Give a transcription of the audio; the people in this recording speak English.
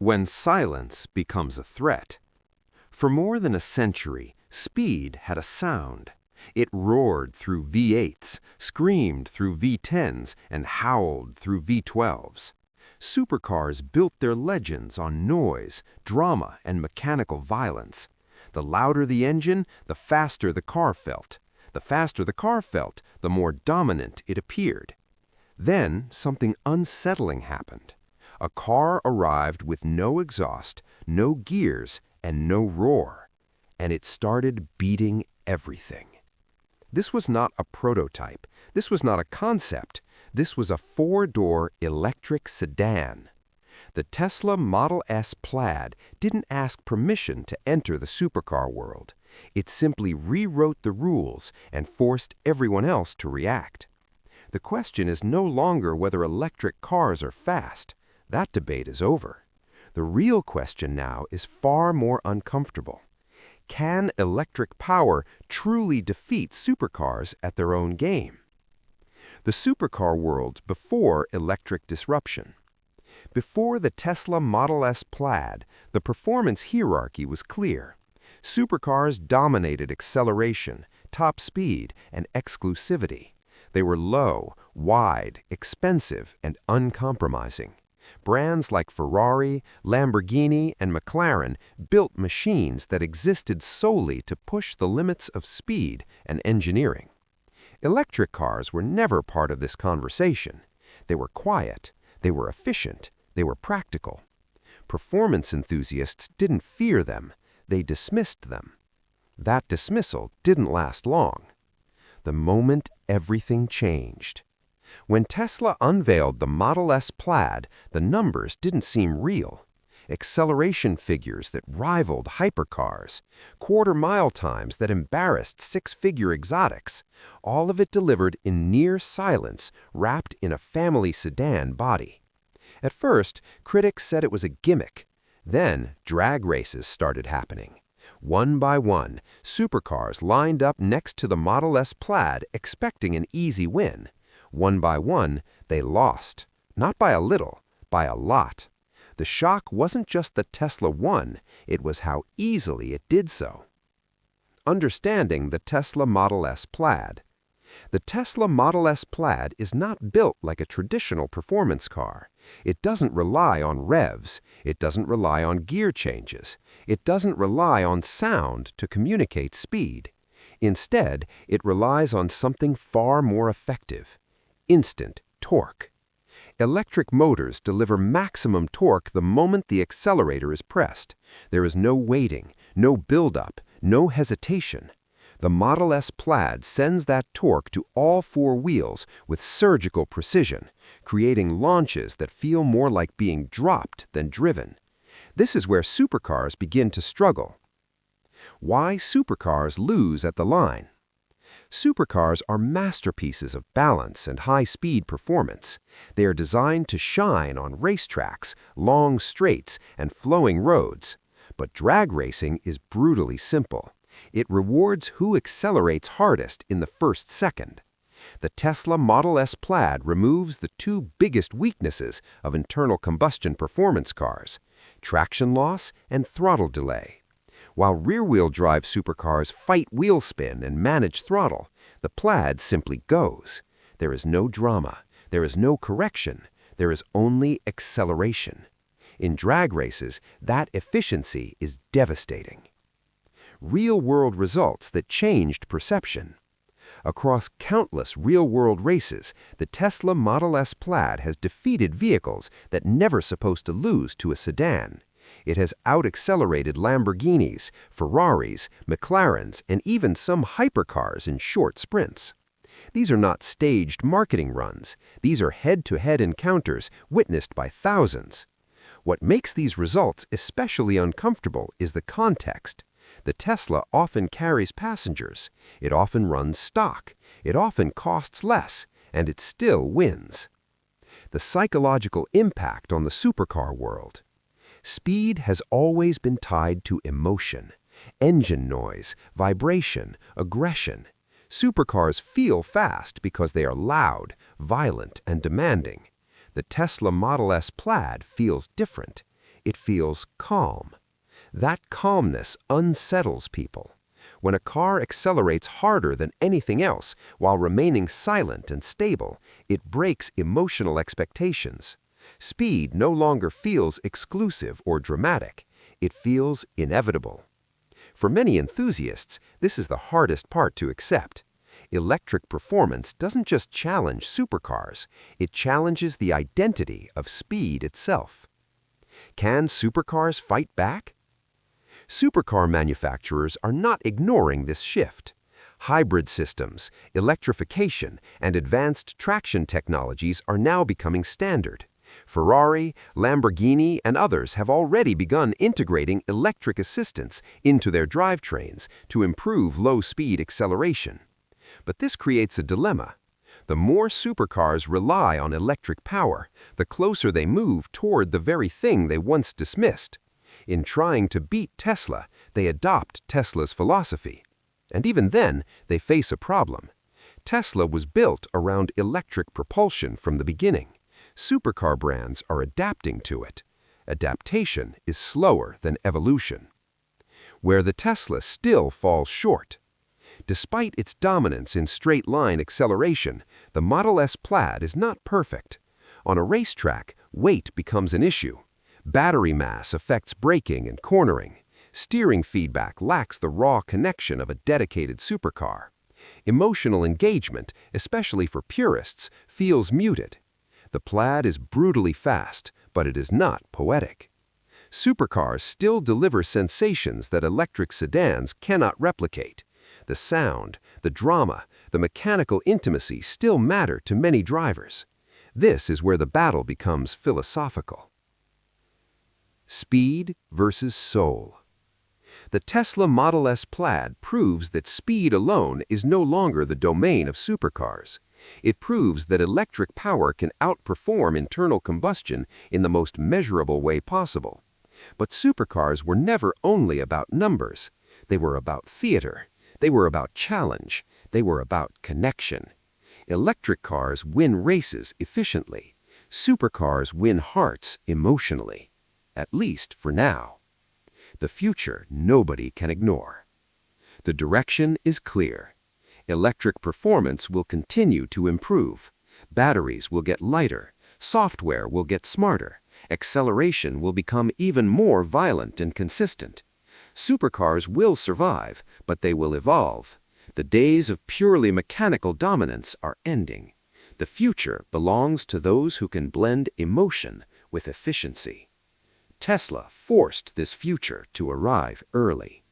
when silence becomes a threat. For more than a century, speed had a sound. It roared through V8s, screamed through V10s, and howled through V12s. Supercars built their legends on noise, drama, and mechanical violence. The louder the engine, the faster the car felt. The faster the car felt, the more dominant it appeared. Then something unsettling happened. A car arrived with no exhaust, no gears, and no roar, and it started beating everything. This was not a prototype. This was not a concept. This was a four-door electric sedan. The Tesla Model S Plaid didn't ask permission to enter the supercar world. It simply rewrote the rules and forced everyone else to react. The question is no longer whether electric cars are fast. That debate is over. The real question now is far more uncomfortable. Can electric power truly defeat supercars at their own game? The supercar world before electric disruption. Before the Tesla Model S Plaid, the performance hierarchy was clear. Supercars dominated acceleration, top speed, and exclusivity. They were low, wide, expensive, and uncompromising. Brands like Ferrari, Lamborghini, and McLaren built machines that existed solely to push the limits of speed and engineering. Electric cars were never part of this conversation. They were quiet, they were efficient, they were practical. Performance enthusiasts didn't fear them, they dismissed them. That dismissal didn't last long. The moment everything changed. When Tesla unveiled the Model S Plaid, the numbers didn't seem real. Acceleration figures that rivaled hypercars, quarter-mile times that embarrassed six-figure exotics, all of it delivered in near silence, wrapped in a family sedan body. At first, critics said it was a gimmick. Then, drag races started happening. One by one, supercars lined up next to the Model S Plaid expecting an easy win. One by one, they lost. Not by a little, by a lot. The shock wasn't just that Tesla won, it was how easily it did so. Understanding the Tesla Model S Plaid. The Tesla Model S Plaid is not built like a traditional performance car. It doesn't rely on revs. It doesn't rely on gear changes. It doesn't rely on sound to communicate speed. Instead, it relies on something far more effective: instant torque. Electric motors deliver maximum torque the moment the accelerator is pressed. There is no waiting, no build-up, no hesitation. The Model S Plaid sends that torque to all four wheels with surgical precision, creating launches that feel more like being dropped than driven. This is where supercars begin to struggle. Why supercars lose at the line. Supercars are masterpieces of balance and high-speed performance. They are designed to shine on racetracks, long straights, and flowing roads. But drag racing is brutally simple. It rewards who accelerates hardest in the first second. The Tesla Model S Plaid removes the two biggest weaknesses of internal combustion performance cars: traction loss and throttle delay. While rear-wheel drive supercars fight wheel spin and manage throttle, the Plaid simply goes. There is no drama. There is no correction. There is only acceleration. In drag races, that efficiency is devastating. Real-world results that changed perception. Across countless real-world races, the Tesla Model S Plaid has defeated vehicles that never supposed to lose to a sedan. It has out-accelerated Lamborghinis, Ferraris, McLarens, and even some hypercars in short sprints. These are not staged marketing runs. These are head-to-head encounters witnessed by thousands. What makes these results especially uncomfortable is the context. The Tesla often carries passengers. It often runs stock. It often costs less, and it still wins. The psychological impact on the supercar world. Speed has always been tied to emotion, engine noise, vibration, aggression. Supercars feel fast because they are loud, violent, and demanding. The Tesla Model S Plaid feels different. It feels calm. That calmness unsettles people. When a car accelerates harder than anything else while remaining silent and stable, it breaks emotional expectations. Speed no longer feels exclusive or dramatic. It feels inevitable. For many enthusiasts, this is the hardest part to accept. Electric performance doesn't just challenge supercars, it challenges the identity of speed itself. Can supercars fight back? Supercar manufacturers are not ignoring this shift. Hybrid systems, electrification, and advanced traction technologies are now becoming standard. Ferrari, Lamborghini, and others have already begun integrating electric assistance into their drivetrains to improve low-speed acceleration. But this creates a dilemma. The more supercars rely on electric power, the closer they move toward the very thing they once dismissed. In trying to beat Tesla, they adopt Tesla's philosophy. And even then, they face a problem. Tesla was built around electric propulsion from the beginning. Supercar brands are adapting to it. Adaptation is slower than evolution. Where the Tesla still falls short. Despite its dominance in straight-line acceleration, the Model S Plaid is not perfect. On a racetrack, weight becomes an issue. Battery mass affects braking and cornering. Steering feedback lacks the raw connection of a dedicated supercar. Emotional engagement, especially for purists, feels muted. The Plaid is brutally fast, but it is not poetic. Supercars still deliver sensations that electric sedans cannot replicate. The sound, the drama, the mechanical intimacy still matter to many drivers. This is where the battle becomes philosophical. Speed versus soul. The Tesla Model S Plaid proves that speed alone is no longer the domain of supercars. It proves that electric power can outperform internal combustion in the most measurable way possible. But supercars were never only about numbers. They were about theater. They were about challenge. They were about connection. Electric cars win races efficiently. Supercars win hearts emotionally. At least for now. The future nobody can ignore. The direction is clear. Electric performance will continue to improve. Batteries will get lighter. Software will get smarter. Acceleration will become even more violent and consistent. Supercars will survive, but they will evolve. The days of purely mechanical dominance are ending. The future belongs to those who can blend emotion with efficiency. Tesla forced this future to arrive early.